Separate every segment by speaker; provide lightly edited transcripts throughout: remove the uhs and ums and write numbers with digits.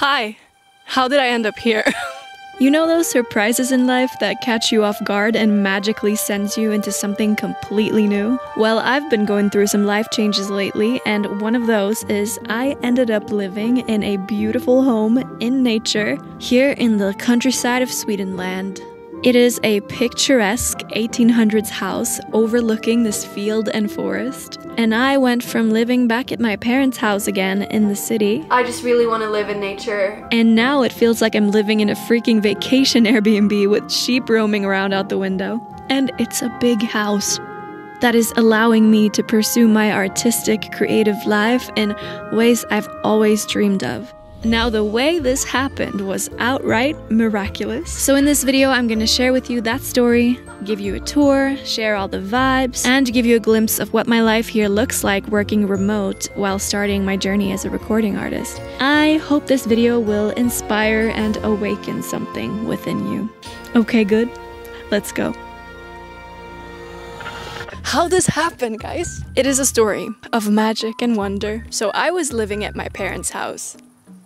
Speaker 1: Hi, how did I end up here?
Speaker 2: You know those surprises in life that catch you off guard and magically sends you into something completely new? Well, I've been going through some life changes lately, and one of those is I ended up living in a beautiful home in nature here in the countryside of Swedenland. It is a picturesque 1800s house overlooking this field and forest. And I went from living back at my parents' house again in the city.
Speaker 1: I just really want to live in nature.
Speaker 2: And now it feels like I'm living in a freaking vacation Airbnb with sheep roaming around out the window. And it's a big house that is allowing me to pursue my artistic, creative life in ways I've always dreamed of. Now, the way this happened was outright miraculous. So in this video, I'm gonna share with you that story, give you a tour, share all the vibes, and give you a glimpse of what my life here looks like working remote while starting my journey as a recording artist. I hope this video will inspire and awaken something within you. Okay, good. Let's go.
Speaker 1: How this happened, guys? It is a story of magic and wonder. So I was living at my parents' house.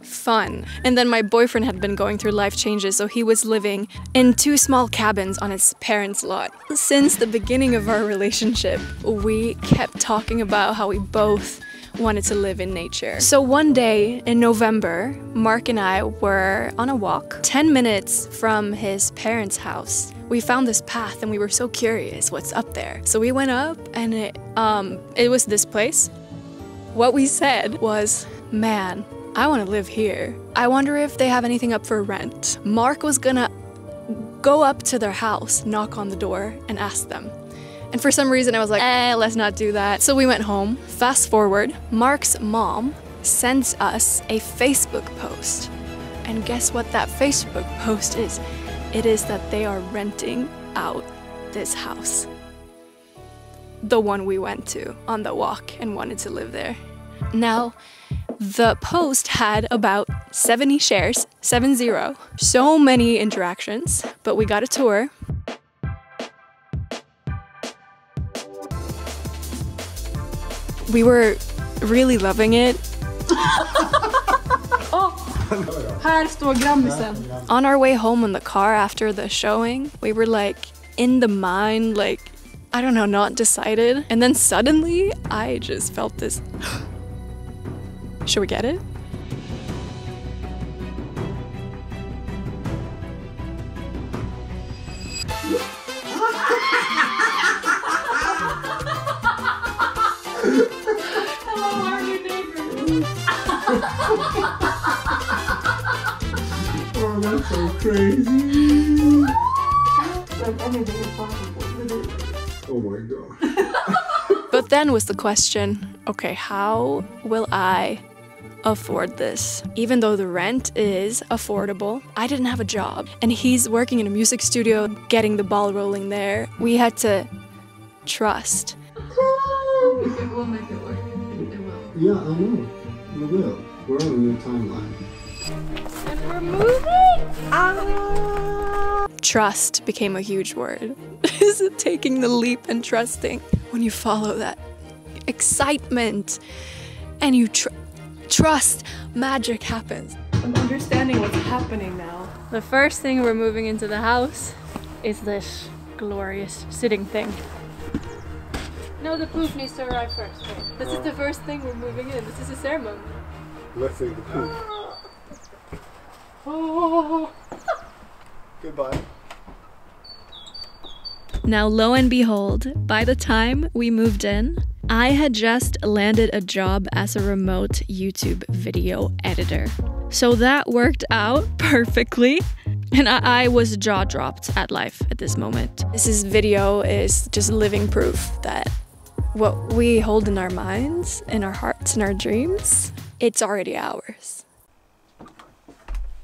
Speaker 1: Fun. And then my boyfriend had been going through life changes, so he was living in 2 small cabins on his parents' lot. Since the beginning of our relationship, we kept talking about how we both wanted to live in nature. So one day in November, Mark and I were on a walk 10 minutes from his parents' house. We found this path and we were so curious what's up there. So we went up and it was this place. What we said was, man, I want to live here. I wonder if they have anything up for rent. Mark was gonna go up to their house, knock on the door, and ask them. And for some reason I was like, let's not do that. So we went home. Fast forward, Mark's mom sends us a Facebook post. And guess what that Facebook post is? It is that they are renting out this house. The one we went to on the walk and wanted to live there. Now, the post had about 70 shares, 70. So many interactions, but we got a tour. We were really loving it. Här står grammisen. On our way home in the car after the showing, we were like in the mind, like, I don't know, not decided. And then suddenly, I just felt this. Should we get it? Hello, how are you, neighbors?
Speaker 3: Oh, that's so crazy.
Speaker 1: Anything is possible.
Speaker 3: Oh my god.
Speaker 1: But then was the question, okay, how will I afford this? Even though the rent is affordable, I didn't have a job. And he's working in a music studio, getting the ball rolling there. We had to trust.
Speaker 4: It will make it work. It will.
Speaker 3: Yeah, I know. We will. We're on a new timeline.
Speaker 1: And we're moving! Ah. Trust became a huge word. Is it taking the leap and trusting? When you follow that excitement and you trust, magic happens. I'm understanding what's happening now. The first thing we're moving into the house is this glorious sitting thing. No, the poof needs to arrive first. Right? This is the first thing we're moving in. This is a ceremony.
Speaker 3: Let's say the poof.
Speaker 1: Oh.
Speaker 3: Goodbye.
Speaker 2: Now, lo and behold, by the time we moved in, I had just landed a job as a remote YouTube video editor. So that worked out perfectly, and I was jaw-dropped at life at this moment. This video is just living proof that what we hold in our minds, in our hearts, in our dreams, it's already ours.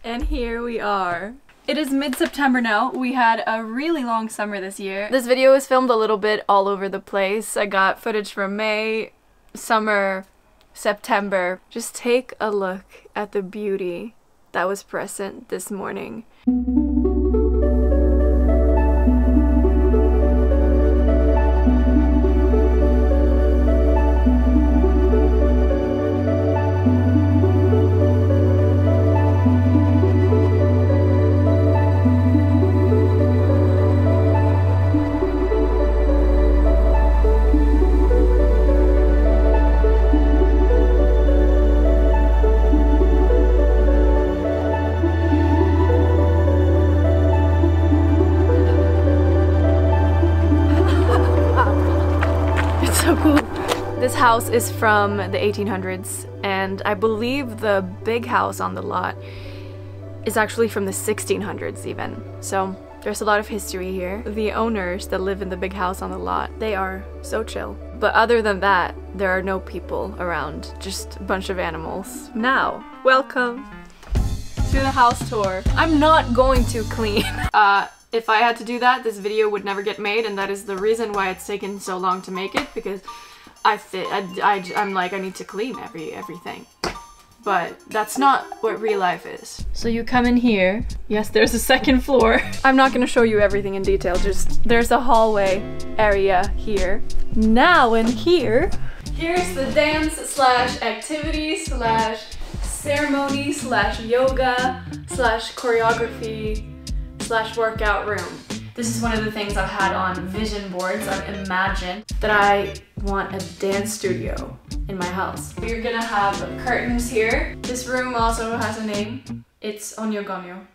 Speaker 1: And here we are. It is mid-September now. We had a really long summer this year. This video was filmed a little bit all over the place. I got footage from May, summer, September. Just take a look at the beauty that was present this morning. house is from the 1800s, and I believe the big house on the lot is actually from the 1600s even. So there's a lot of history here. The owners that live in the big house on the lot, they are so chill. But other than that, there are no people around, just a bunch of animals. Now, welcome to the house tour. I'm not going to clean. If I had to do that, this video would never get made, and that is the reason why it's taken so long to make it, because I'm like, I need to clean everything. But that's not what real life is. So you come in here. Yes, there's a second floor. I'm not gonna show you everything in detail, just there's a hallway area here. Now in here, here's the dance slash activity slash ceremony slash yoga slash choreography slash workout room. This is one of the things I've had on vision boards. I've imagined that I want a dance studio in my house. We're gonna have curtains here. This room also has a name. It's Onyogonyo.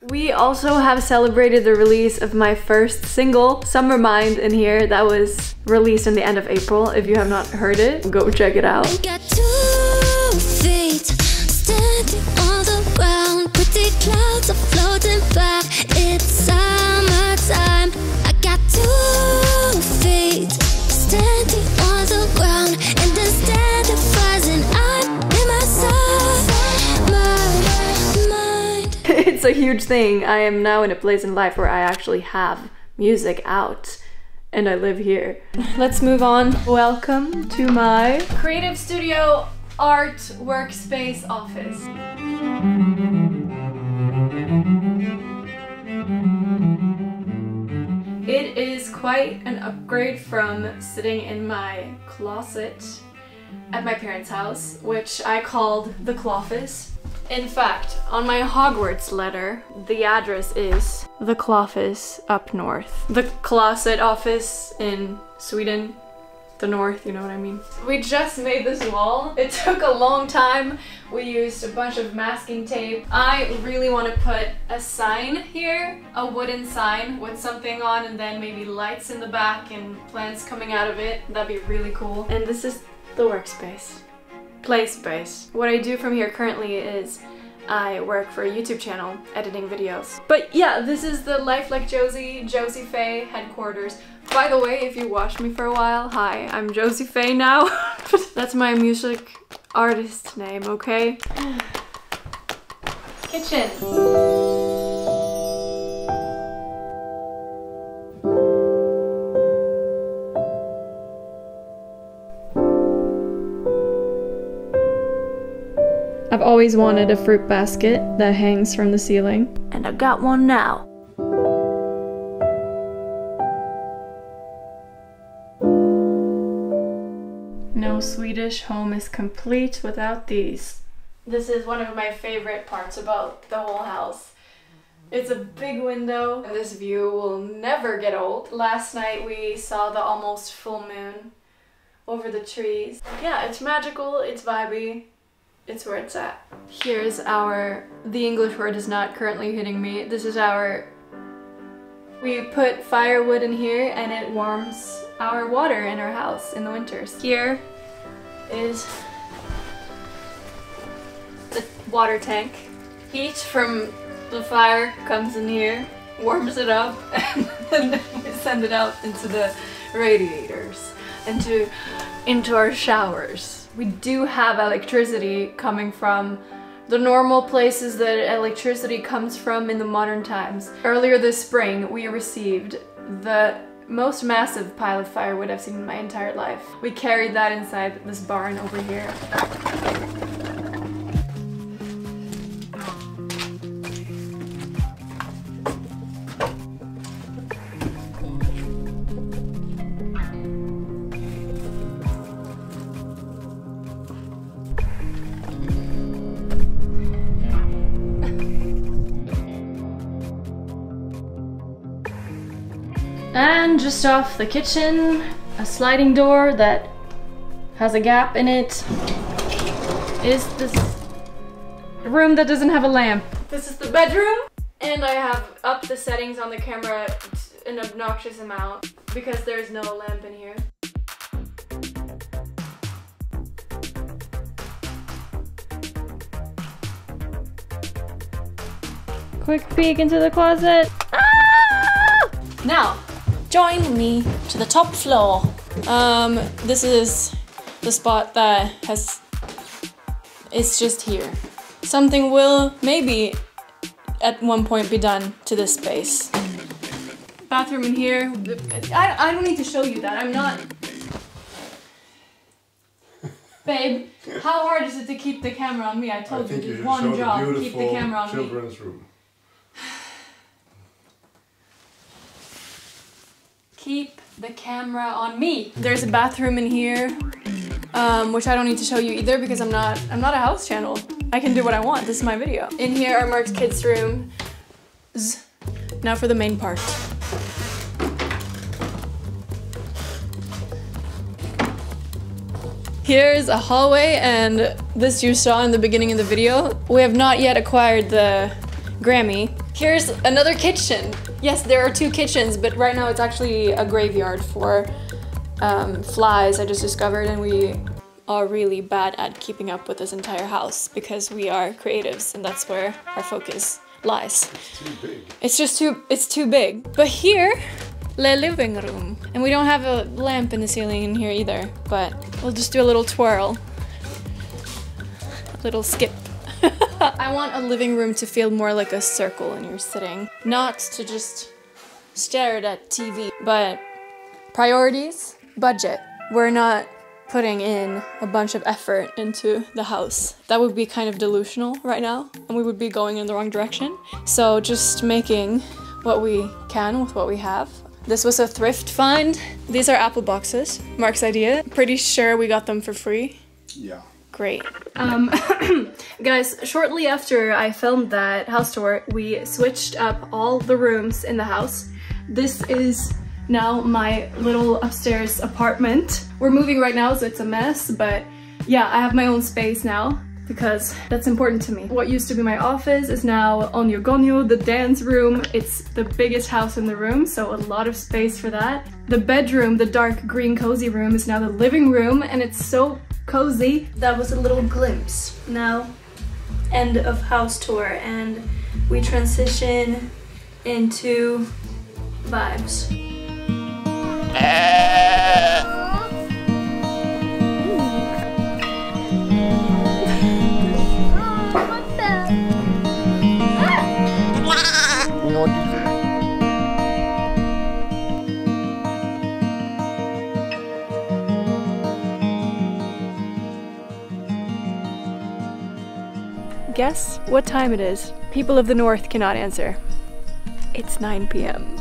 Speaker 1: We also have celebrated the release of my first single, Summer Mind, in here. That was released in the end of April. If you have not heard it, go check it out.
Speaker 5: Got 2 feet standing on the ground, pretty clouds are floating by. It's summertime. I got 2 feet standing on the ground, and instead of rising, I'm in my mind.
Speaker 1: It's a huge thing. I am now in a place in life where I actually have music out, and I live here. Let's move on. Welcome to my creative studio art workspace office. It is quite an upgrade from sitting in my closet at my parents' house, which I called the Cloffice. In fact, on my Hogwarts letter, the address is the Cloffice up north. The closet office in Sweden, the north, you know what I mean? We just made this wall. It took a long time. We used a bunch of masking tape. I really want to put a sign here, a wooden sign with something on, and then maybe lights in the back and plants coming out of it. That'd be really cool. And this is the workspace. Play space. What I do from here currently is I work for a YouTube channel editing videos. But yeah, this is the LifeLikeJosie, Josie Faye headquarters. By the way, if you watched me for a while, hi, I'm Josie Faye now. That's my music artist name, okay? Kitchen. I've always wanted a fruit basket that hangs from the ceiling, and I got one now. No Swedish home is complete without these. This is one of my favorite parts about the whole house. It's a big window, and this view will never get old. Last night we saw the almost full moon over the trees. Yeah, it's magical, it's vibey. It's where it's at. Here's our, the English word is not currently hitting me. This is our, we put firewood in here and it warms our water in our house in the winters. Here is the water tank. Heat from the fire comes in here, warms it up, and then we send it out into the radiators, into our showers. We do have electricity coming from the normal places that electricity comes from in the modern times. Earlier this spring, we received the most massive pile of firewood I've seen in my entire life. We carried that inside this barn over here. And just off the kitchen, a sliding door that has a gap in it, is this room that doesn't have a lamp. This is the bedroom, and I have upped the settings on the camera an obnoxious amount because there's no lamp in here.
Speaker 2: Quick peek into the closet.
Speaker 1: Ah! Now, join me to the top floor. This is the spot that it's just here. Something will maybe at one point be done to this space. Bathroom in here. I don't need to show you that. I'm not... Babe, how hard is it to keep the camera on me? I told you, there's one job, keep the camera on me.
Speaker 6: Children's room.
Speaker 1: Keep the camera on me. There's a bathroom in here, which I don't need to show you either because I'm not a house channel. I can do what I want. This is my video. In here are Mark's kids' room. Now for the main part. Here's a hallway, and this you saw in the beginning of the video. We have not yet acquired the Grammy. Here's another kitchen. Yes, there are 2 kitchens, but right now it's actually a graveyard for flies I just discovered, and we are really bad at keeping up with this entire house because we are creatives and that's where our focus lies.
Speaker 6: It's too big.
Speaker 1: It's just it's too big. But here, the living room. And we don't have a lamp in the ceiling in here either, but we'll just do a little twirl. A little skip. I want a living room to feel more like a circle when you're sitting. Not to just stare at TV, but priorities, budget. We're not putting in a bunch of effort into the house. That would be kind of delusional right now, and we would be going in the wrong direction. So just making what we can with what we have. This was a thrift find. These are apple boxes, Mark's idea. Pretty sure we got them for free.
Speaker 6: Yeah.
Speaker 1: Great. Guys, shortly after I filmed that house tour, we switched up all the rooms in the house. This is now my little upstairs apartment. We're moving right now, so it's a mess, but yeah, I have my own space now because that's important to me. What used to be my office is now Onyo Gonyo, the dance room. It's the biggest house in the room, so a lot of space for that. The bedroom, the dark green cozy room, is now the living room, and it's so cozy. That was a little glimpse. Now, end of house tour, and we transition into vibes. Guess what time it is? People of the North cannot answer. It's 9 p.m.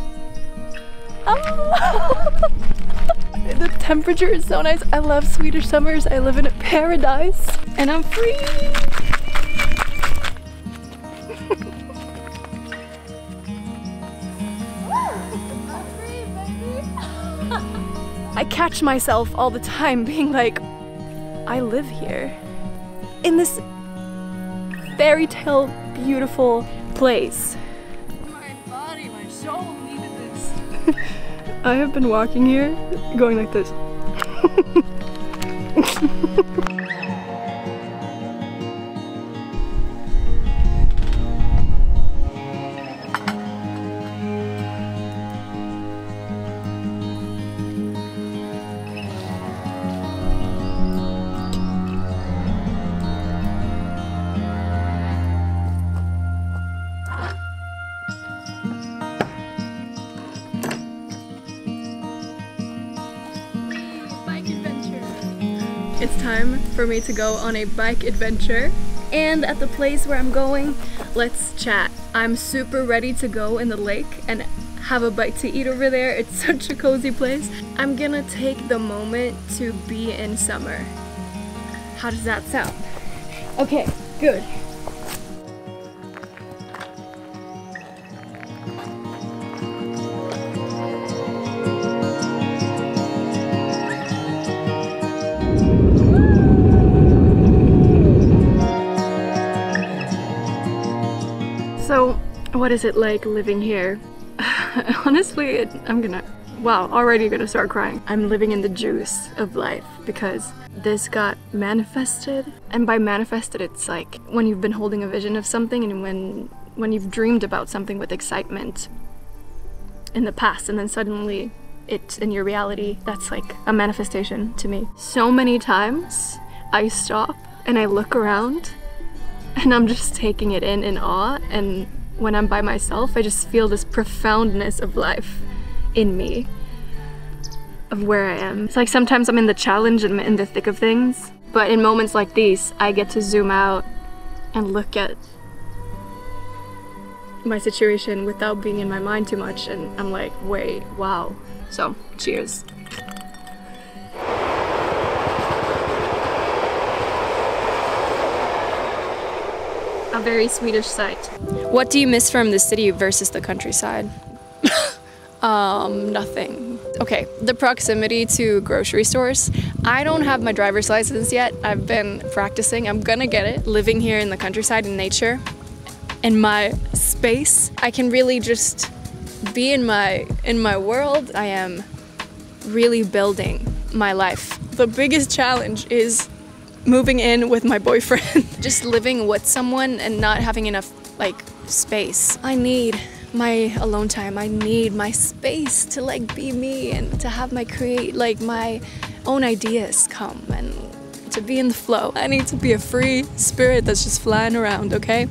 Speaker 1: Oh! The temperature is so nice. I love Swedish summers. I live in a paradise and I'm free. I catch myself all the time being like, I live here in this fairy tale beautiful place. My body, my soul needed this. I have been walking here going like this. It's time for me to go on a bike adventure, and at the place where I'm going, let's chat. I'm super ready to go in the lake and have a bite to eat over there. It's such a cozy place. I'm gonna take the moment to be in summer. How does that sound? Okay, good. So, what is it like living here? Honestly, wow, already gonna start crying. I'm living in the juice of life because this got manifested. And by manifested, it's like when you've been holding a vision of something and when when you've dreamed about something with excitement in the past and then suddenly it's in your reality, that's like a manifestation to me. So many times I stop and I look around and I'm just taking it in awe, and when I'm by myself I just feel this profoundness of life in me, of where I am. It's like sometimes I'm in the challenge and in the thick of things, but in moments like these I get to zoom out and look at my situation without being in my mind too much, and I'm like, wait, wow. So, cheers. A very Swedish sight. What do you miss from the city versus the countryside? Nothing. Okay, the proximity to grocery stores. I don't have my driver's license yet. I've been practicing. I'm gonna get it. Living here in the countryside in nature, in my space, I can really just be in my world. I am really building my life. The biggest challenge is moving in with my boyfriend. Just living with someone and not having enough like space. I need my alone time. I need my space to like be me and to have my my own ideas come and to be in the flow. I need to be a free spirit that's just flying around, okay?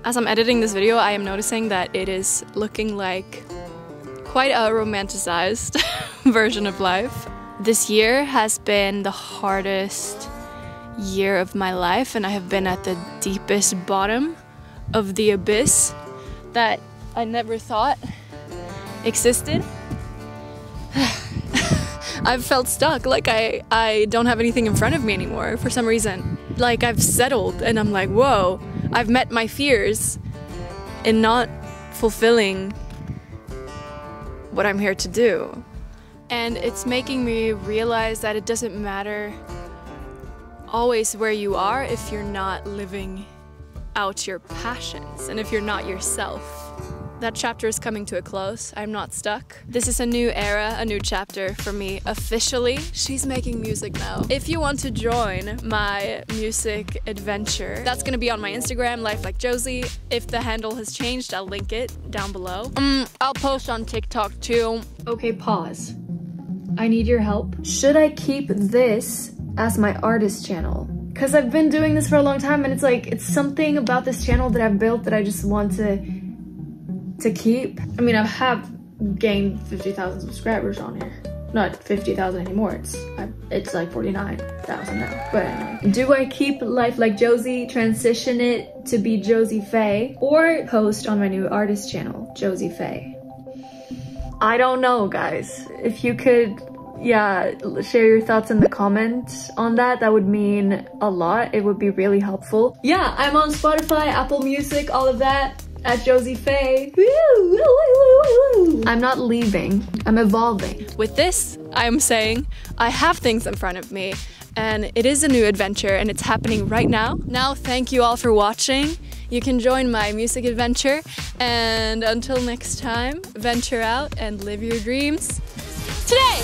Speaker 1: As I'm editing this video, I am noticing that it is looking like quite a romanticized version of life. This year has been the hardest year of my life, and I have been at the deepest bottom of the abyss that I never thought existed. I've felt stuck, like I don't have anything in front of me anymore for some reason. Like I've settled and I'm like, whoa, I've met my fears in not fulfilling what I'm here to do. And it's making me realize that it doesn't matter always where you are if you're not living out your passions and if you're not yourself. That chapter is coming to a close. I'm not stuck. This is a new era, a new chapter for me officially. She's making music now. If you want to join my music adventure, that's gonna be on my Instagram, LifeLikeJosie. If the handle has changed, I'll link it down below. I'll post on TikTok too. Okay, pause. I need your help. Should I keep this as my artist channel? Because I've been doing this for a long time and it's like, it's something about this channel that I've built that I just want to keep. I mean, I have gained 50,000 subscribers on here. Not 50,000 anymore, it's like 49,000 now. But anyway. Do I keep LifeLikeJosie, transition it to be Josie Faye, or post on my new artist channel, Josie Faye? I don't know, guys. If you could, yeah, share your thoughts in the comments on that, that would mean a lot. It would be really helpful. Yeah, I'm on Spotify, Apple Music, all of that. At Josie Faye. I'm not leaving, I'm evolving. With this, I'm saying I have things in front of me and it is a new adventure and it's happening right now. Now, thank you all for watching. You can join my music adventure, and until next time, venture out and live your dreams today.